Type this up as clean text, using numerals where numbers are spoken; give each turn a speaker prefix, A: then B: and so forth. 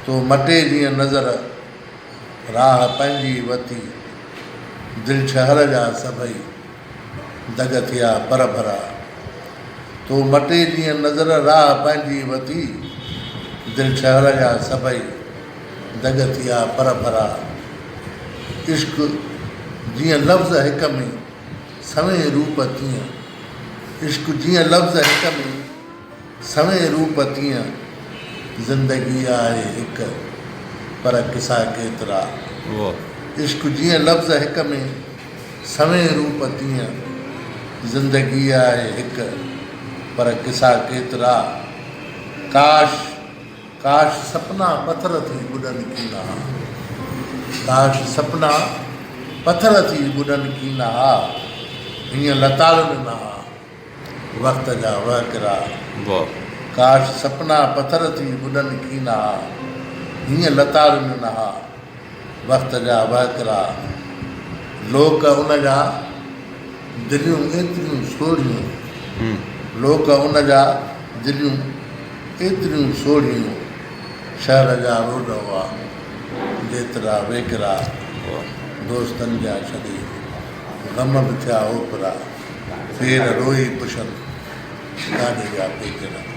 A: तो मटे जीअं नज़र राह पंहिंजी वती दिलि शहर जा सभई दग थिया पर भरा। तो मटे जीअं नज़र राह पंहिंजी वती दिलि शहर जा सभई दग थिया पर भरा। इश्क जीअं लफ़्ज़ हिक में सवें रूप तीअं, इश्क जीअं लफ़्ज़ हिक में सवें रूप तीअं ज़िंदगी आहे हिकु पर किसा केतिरा। इश्क जीअं लफ़्ज़ हिक में सवें रूप तीअं ज़िंदगी आहे हिकु पर किसा केतिरा। काश काश सपना पत्थर थी ॿुॾनि कीना, काश सपना पत्थर थी ॿुॾनि कीना। हीअं लताड़नि न वक़्त जा वहकिरा। काश सपना पत्थर थी ॿुॾनि कीना, हीअं लताड़नि न वक़्त जा वहकिरा। लोक उन जा दिलियूं एतिरियूं सोढ़ियूं, लोक उन जा दिलियूं एतिरियूं सोढ़ियूं शहर जा रोड हुआ जेतिरा वेकिरा। दोस्तनि जा छॾी ग़म बि थिया ओपरा, फेर रोई पुछनि गाॾी जा पेकरा।